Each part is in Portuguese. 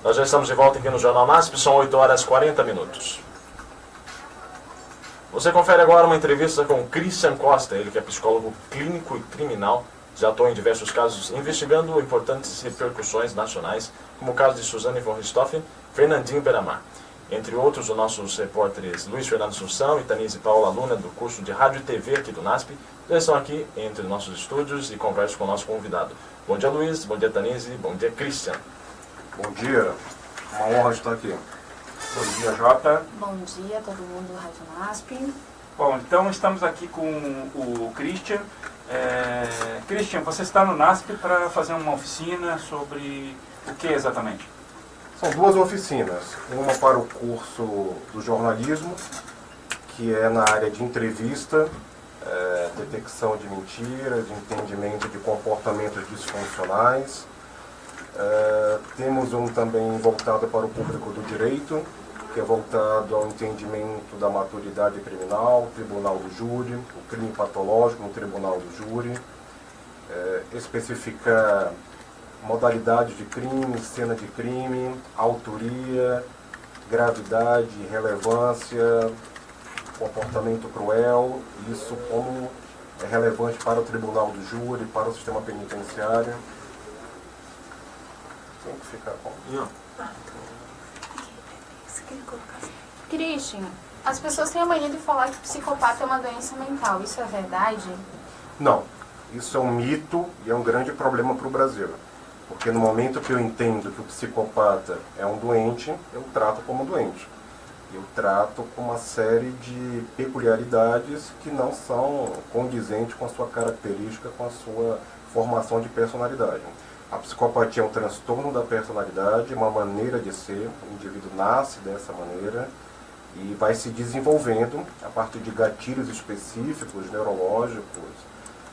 Nós já estamos de volta aqui no Jornal NASP, são 8 horas e 40 minutos. Você confere agora uma entrevista com Christian Costa, ele que é psicólogo clínico e criminal, já atua em diversos casos, investigando importantes repercussões nacionais, como o caso de Suzane von Richthofen, Fernandinho Beiramar. Entre outros, os nossos repórteres Luiz Fernando Assunção e Tanise Paula, aluna do curso de Rádio e TV aqui do NASP, já estão aqui entre nossos estúdios e conversam com o nosso convidado. Bom dia, Luiz. Bom dia, Tanise. Bom dia, Christian. Bom dia. Uma honra estar aqui. Bom dia, Jota. Bom dia a todo mundo do Rádio NASP. Bom, então estamos aqui com o Christian. Christian, você está no NASP para fazer uma oficina sobre o que exatamente? São duas oficinas. Uma para o curso do jornalismo, que é na área de entrevista, detecção de mentiras, entendimento de comportamentos disfuncionais. Temos um também voltado para o público do direito, que é voltado ao entendimento da maturidade criminal, tribunal do júri, o crime patológico no tribunal do júri, especifica modalidades de crime, cena de crime, autoria, gravidade, relevância, comportamento cruel, isso como é relevante para o tribunal do júri, para o sistema penitenciário. Tem que ficar com... Christian, as pessoas têm a mania de falar que psicopata é uma doença mental. Isso é verdade? Não. Isso é um mito e é um grande problema para o Brasil. Porque no momento que eu entendo que o psicopata é um doente, eu trato como doente. Eu trato com uma série de peculiaridades que não são condizentes com a sua característica, com a sua formação de personalidade. A psicopatia é um transtorno da personalidade, uma maneira de ser, o indivíduo nasce dessa maneira e vai se desenvolvendo a partir de gatilhos específicos, neurológicos,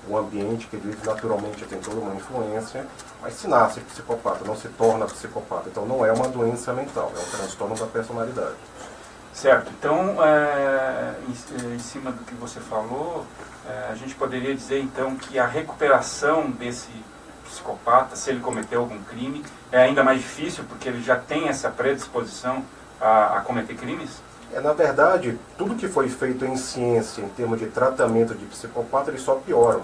o ambiente que ele vive naturalmente tem toda uma influência, mas se nasce psicopata, não se torna psicopata. Então não é uma doença mental, é um transtorno da personalidade. Certo. Então, em cima do que você falou, a gente poderia dizer então que a recuperação desse psicopata, se ele cometeu algum crime, é ainda mais difícil porque ele já tem essa predisposição a cometer crimes? Na verdade, tudo que foi feito em ciência, em termos de tratamento de psicopata, eles só pioram.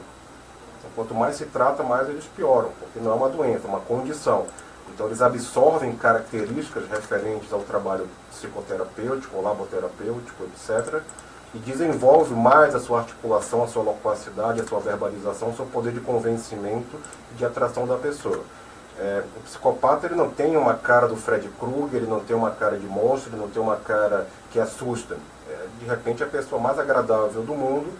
Então, quanto mais se trata, mais eles pioram, porque não é uma doença, é uma condição. Então, eles absorvem características referentes ao trabalho psicoterapêutico, laboterapêutico, etc., e desenvolve mais a sua articulação, a sua loquacidade, a sua verbalização, o seu poder de convencimento e de atração da pessoa. O psicopata ele não tem uma cara do Fred Krueger, ele não tem uma cara de monstro, ele não tem uma cara que assusta. De repente, a pessoa mais agradável do mundo,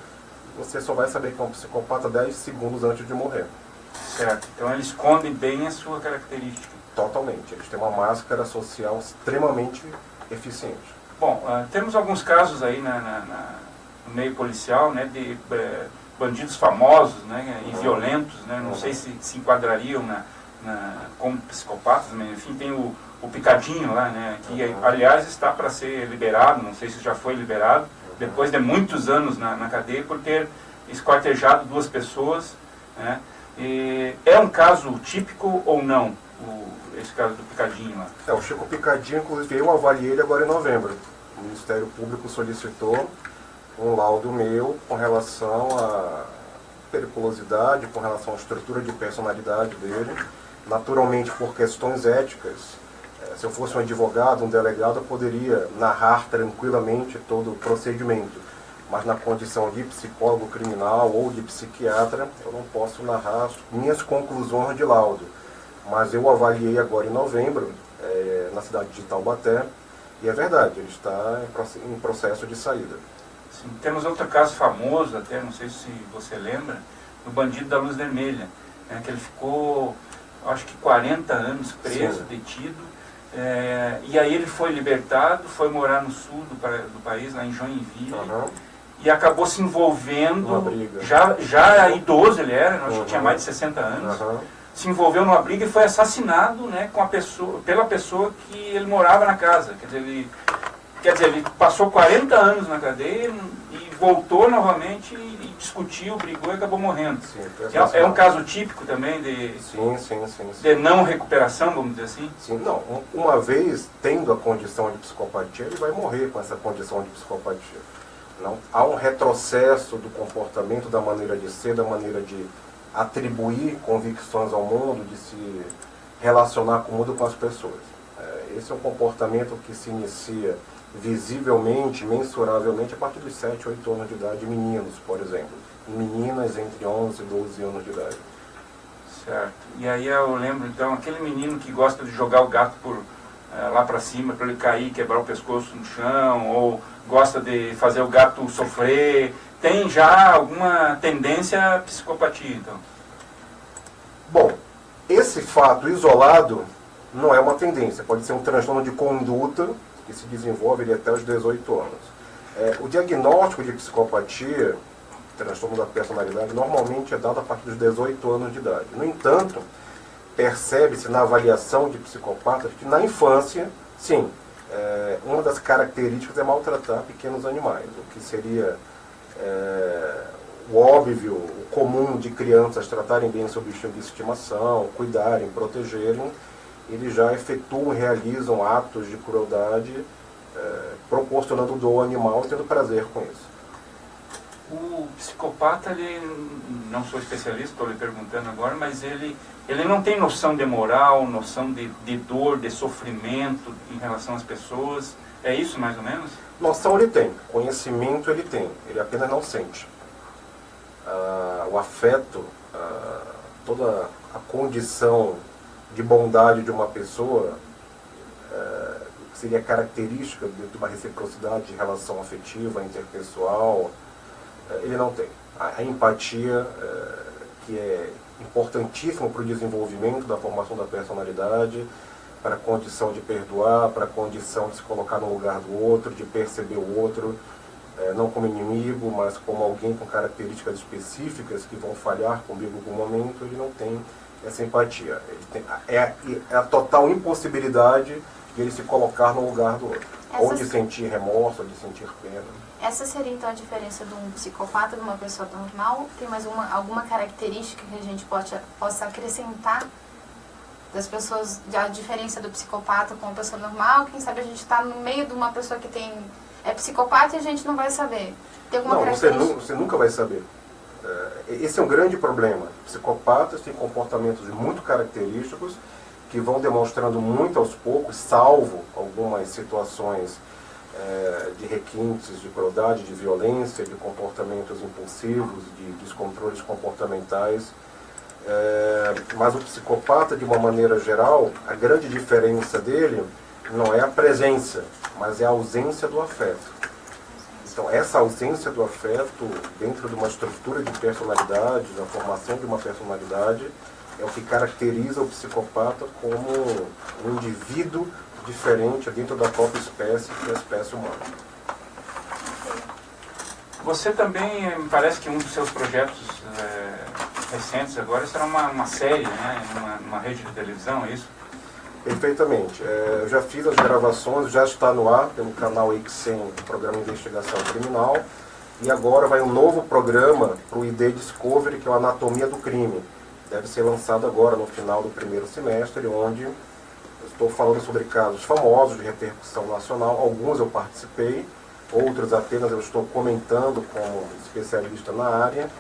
você só vai saber que é um psicopata 10 segundos antes de morrer. Certo. Então, eles escondem bem a sua característica. Totalmente. Eles têm uma máscara social extremamente eficiente. Bom, temos alguns casos aí no meio policial, né, de bandidos famosos, né, e violentos, né, não sei se enquadrariam como psicopatas, mas enfim, tem o Picadinho lá, né, que aliás está para ser liberado, não sei se já foi liberado, depois de muitos anos na cadeia por ter esquartejado 2 pessoas, né. É um caso típico ou não? Esse caso do Picadinho lá. O Chico Picadinho, inclusive, eu avaliei ele agora em novembro. O Ministério Público solicitou um laudo meu com relação à periculosidade, com relação à estrutura de personalidade dele. Naturalmente, por questões éticas, se eu fosse um advogado, um delegado, eu poderia narrar tranquilamente todo o procedimento. Mas na condição de psicólogo criminal ou de psiquiatra, eu não posso narrar minhas conclusões de laudo. Mas eu avaliei agora em novembro, na cidade de Taubaté, e é verdade, ele está em processo de saída. Sim, temos outro caso famoso, até não sei se você lembra, do bandido da Luz Vermelha, né, que ele ficou, acho que 40 anos preso, sim, detido, e aí ele foi libertado, foi morar no sul do país, lá em Joinville, e acabou se envolvendo, já idoso ele era, acho que tinha mais de 60 anos, se envolveu numa briga e foi assassinado, né, pela pessoa que ele morava na casa. Quer dizer, ele passou 40 anos na cadeia e voltou novamente e discutiu, brigou e acabou morrendo. Sim, É um caso típico também de, sim. de não recuperação, vamos dizer assim? Sim, não. Uma vez tendo a condição de psicopatia, ele vai morrer com essa condição de psicopatia. Não, há um retrocesso do comportamento, da maneira de ser, da maneira de atribuir convicções ao mundo, de se relacionar com o mundo, com as pessoas. Esse é um comportamento que se inicia visivelmente, mensuravelmente, a partir dos 7, 8 anos de idade, meninos, por exemplo. E meninas entre 11 e 12 anos de idade. Certo. E aí eu lembro, então, aquele menino que gosta de jogar o gato lá para cima, para ele cair, quebrar o pescoço no chão, ou gosta de fazer o gato sofrer, tem já alguma tendência à psicopatia, então? Bom, esse fato isolado não é uma tendência, pode ser um transtorno de conduta que se desenvolve ali até os 18 anos. O diagnóstico de psicopatia, transtorno da personalidade, normalmente é dado a partir dos 18 anos de idade. No entanto, percebe-se na avaliação de psicopatas que na infância, sim, uma das características é maltratar pequenos animais, o que seria o óbvio, o comum de crianças tratarem bem seu bichinho de estimação, cuidarem, protegerem. Eles já efetuam, realizam atos de crueldade, proporcionando dor ao animal e tendo prazer com isso. O psicopata, ele, não sou especialista, estou lhe perguntando agora, mas ele não tem noção de moral, noção de dor, de sofrimento em relação às pessoas. É isso, mais ou menos? Noção ele tem, conhecimento ele tem, ele apenas não sente. O afeto, toda a condição de bondade de uma pessoa, que seria característica de uma reciprocidade de relação afetiva, interpessoal, ele não tem. A empatia, que é importantíssimo para o desenvolvimento da formação da personalidade, para a condição de perdoar, para a condição de se colocar no lugar do outro, de perceber o outro, não como inimigo, mas como alguém com características específicas que vão falhar comigo em algum momento, ele não tem essa empatia. Ele tem, é a total impossibilidade de ele se colocar no lugar do outro. Ou de sentir remorso, ou de sentir pena. Essa seria então a diferença de um psicopata de uma pessoa normal? Tem mais alguma característica que a gente possa acrescentar das pessoas, a diferença do psicopata com uma pessoa normal? Quem sabe a gente está no meio de uma pessoa que é psicopata e a gente não vai saber. Tem alguma característica? Você nunca vai saber. Esse é um grande problema. Psicopatas têm comportamentos muito característicos que vão demonstrando muito aos poucos, salvo algumas situações de requintes, de crueldade, de violência, de comportamentos impulsivos, de descontroles comportamentais. Mas o psicopata, de uma maneira geral, a grande diferença dele não é a presença, mas é a ausência do afeto. Então, essa ausência do afeto, dentro de uma estrutura de personalidade, da formação de uma personalidade, é o que caracteriza o psicopata como um indivíduo diferente dentro da própria espécie, que é a espécie humana. Você também, me parece que um dos seus projetos recentes agora será uma série, né, numa rede de televisão, é isso? Perfeitamente. Eu já fiz as gravações, já está no ar pelo canal XCEM, o programa de investigação criminal, e agora vai um novo programa para o ID Discovery, que é o Anatomia do Crime. Deve ser lançado agora no final do primeiro semestre, onde eu estou falando sobre casos famosos de repercussão nacional. Alguns eu participei, outros apenas eu estou comentando como especialista na área.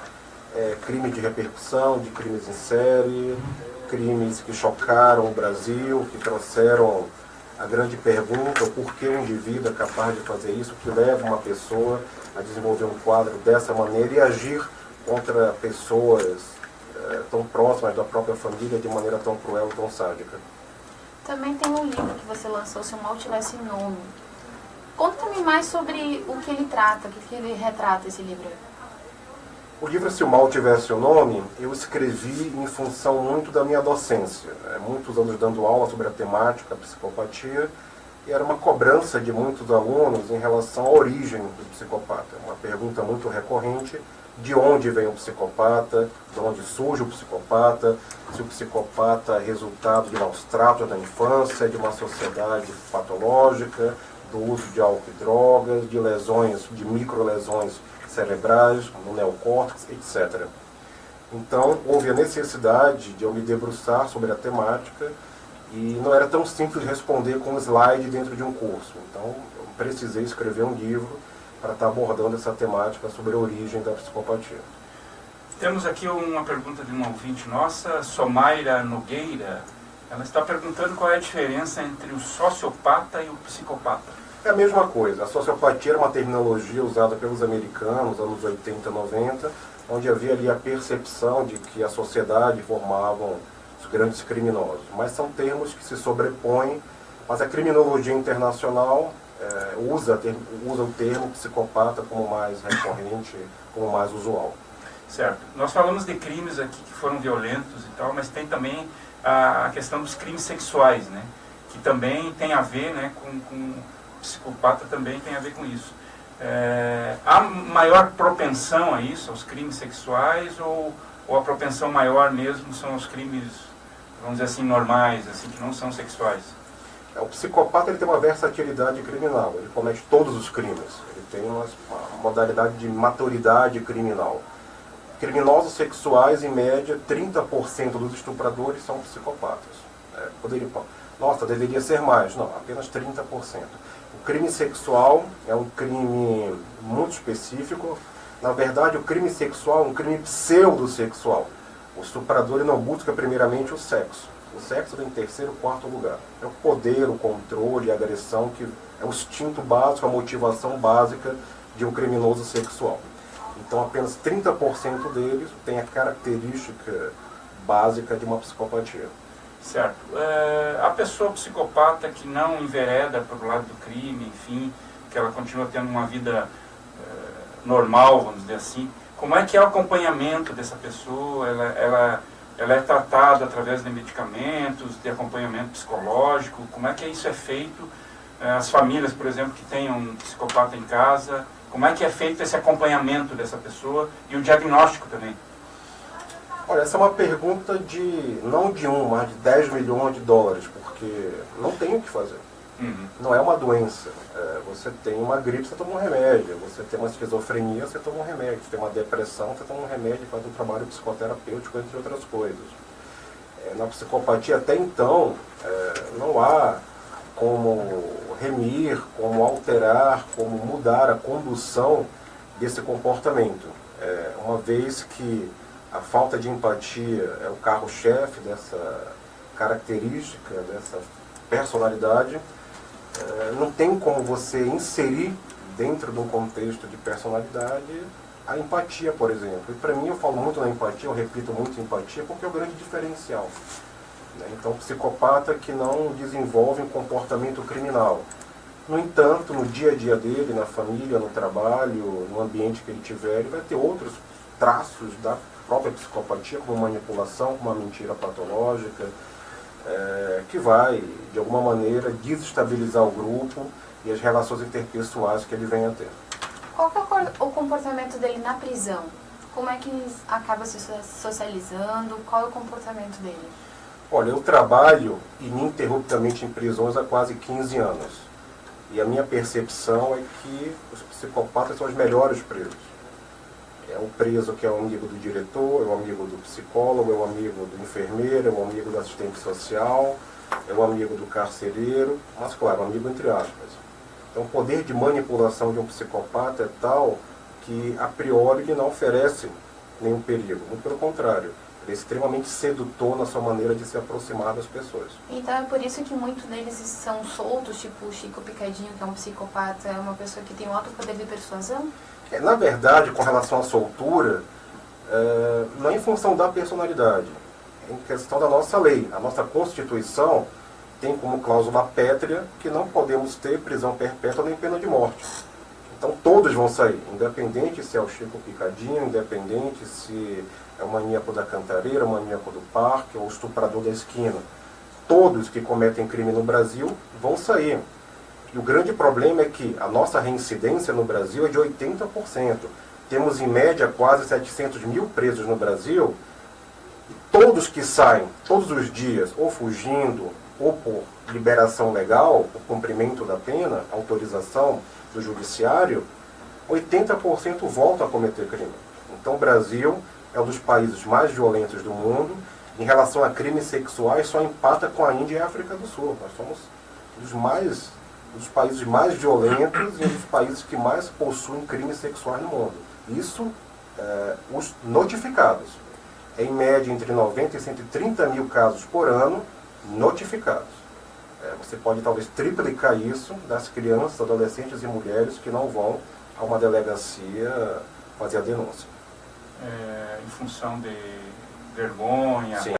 Crime de repercussão, de crimes em série, crimes que chocaram o Brasil, que trouxeram a grande pergunta, o porquê um indivíduo é capaz de fazer isso, que leva uma pessoa a desenvolver um quadro dessa maneira e agir contra pessoas tão próximas da própria família de maneira tão cruel e tão sádica. Também tem um livro que você lançou, Se o Mal Tivesse Nome. Conta-me mais sobre o que ele trata, o que ele retrata, esse livro. O livro Se o Mal Tivesse o Nome, eu escrevi em função muito da minha docência. Muitos anos dando aula sobre a temática, a psicopatia, e era uma cobrança de muitos alunos em relação à origem do psicopata. Uma pergunta muito recorrente: de onde vem o psicopata, de onde surge o psicopata, se o psicopata é resultado de maus tratos na infância, de uma sociedade patológica, do uso de álcool e drogas, de lesões, de microlesões cerebrais, no neocórtex, etc. Então, houve a necessidade de eu me debruçar sobre a temática e não era tão simples responder com um slide dentro de um curso. Então, eu precisei escrever um livro para estar abordando essa temática sobre a origem da psicopatia. Temos aqui uma pergunta de uma ouvinte nossa, Somaira Nogueira. Ela está perguntando qual é a diferença entre o sociopata e o psicopata. É a mesma coisa. A sociopatia era uma terminologia usada pelos americanos, anos 80 e 90, onde havia ali a percepção de que a sociedade formavam os grandes criminosos. Mas são termos que se sobrepõem, mas a criminologia internacional usa o termo psicopata como mais recorrente, como mais usual. Certo. Nós falamos de crimes aqui que foram violentos e tal, mas tem também a questão dos crimes sexuais, né? Que também tem a ver, né, com psicopata também tem a ver com isso. Há maior propensão a isso, aos crimes sexuais, ou a propensão maior mesmo são os crimes, vamos dizer assim, normais, assim, que não são sexuais? O psicopata ele tem uma versatilidade criminal, ele comete todos os crimes, ele tem uma modalidade de maturidade criminal. Criminosos sexuais, em média, 30% dos estupradores são psicopatas. Nossa, deveria ser mais. Não, apenas 30%. O crime sexual é um crime muito específico. Na verdade, o crime sexual é um crime pseudossexual. O estuprador ele não busca primeiramente o sexo. O sexo vem em terceiro, quarto lugar. É o poder, o controle, a agressão, que é o instinto básico, a motivação básica de um criminoso sexual. Então, apenas 30% deles tem a característica básica de uma psicopatia. Certo. A pessoa psicopata que não envereda para o lado do crime, enfim, que ela continua tendo uma vida normal, vamos dizer assim, como é que é o acompanhamento dessa pessoa? Ela é tratada através de medicamentos, de acompanhamento psicológico? Como é que isso é feito? As famílias, por exemplo, que tenham um psicopata em casa, como é que é feito esse acompanhamento dessa pessoa e o diagnóstico também? Olha, essa é uma pergunta não de mas de 10 milhões de dólares, porque não tem o que fazer. Uhum. Não é uma doença. Você tem uma gripe, você toma um remédio. Você tem uma esquizofrenia, você toma um remédio. Você tem uma depressão, você toma um remédio e faz um trabalho psicoterapêutico, entre outras coisas. Na psicopatia, até então, não há como remir, como alterar, como mudar a condução desse comportamento. Uma vez que a falta de empatia é o carro-chefe dessa característica, dessa personalidade, não tem como você inserir dentro de um contexto de personalidade a empatia, por exemplo. E para mim, eu falo muito na empatia, eu repito muito empatia, porque é o grande diferencial. Então, o psicopata que não desenvolve um comportamento criminal. No entanto, no dia a dia dele, na família, no trabalho, no ambiente que ele tiver, ele vai ter outros traços da própria psicopatia, como manipulação, como uma mentira patológica, que vai, de alguma maneira, desestabilizar o grupo e as relações interpessoais que ele vem a ter. Qual que é o comportamento dele na prisão? Como é que acaba se socializando? Qual é o comportamento dele? Olha, eu trabalho ininterruptamente em prisões há quase 15 anos. E a minha percepção é que os psicopatas são os melhores presos. É o preso que é o amigo do diretor, é o amigo do psicólogo, é o amigo do enfermeiro, é o amigo do assistente social, é o amigo do carcereiro, mas claro, amigo entre aspas. Então o poder de manipulação de um psicopata é tal que a priori ele não oferece nenhum perigo, muito pelo contrário. Ele é extremamente sedutor na sua maneira de se aproximar das pessoas. Então é por isso que muitos deles são soltos, tipo o Chico Picadinho, que é um psicopata, é uma pessoa que tem um alto poder de persuasão? Na verdade, com relação à soltura, não é em função da personalidade, é em questão da nossa lei. A nossa Constituição tem como cláusula pétrea que não podemos ter prisão perpétua nem pena de morte. Então todos vão sair, independente se é o Chico Picadinho, independente se é o maníaco da cantareira, o maníaco do parque ou o estuprador da esquina. Todos que cometem crime no Brasil vão sair. E o grande problema é que a nossa reincidência no Brasil é de 80%. Temos em média quase 700 mil presos no Brasil. E todos que saem, todos os dias, ou fugindo, ou por liberação legal, por cumprimento da pena, autorização do judiciário, 80% voltam a cometer crime. Então o Brasil é um dos países mais violentos do mundo. Em relação a crimes sexuais, só empata com a Índia e a África do Sul. Nós somos dos países mais violentos e um dos países que mais possuem crimes sexuais no mundo. Isso, os notificados. Em média, entre 90 e 130 mil casos por ano notificados. Você pode talvez triplicar isso das crianças, adolescentes e mulheres que não vão a uma delegacia fazer a denúncia. Em função de vergonha, sim.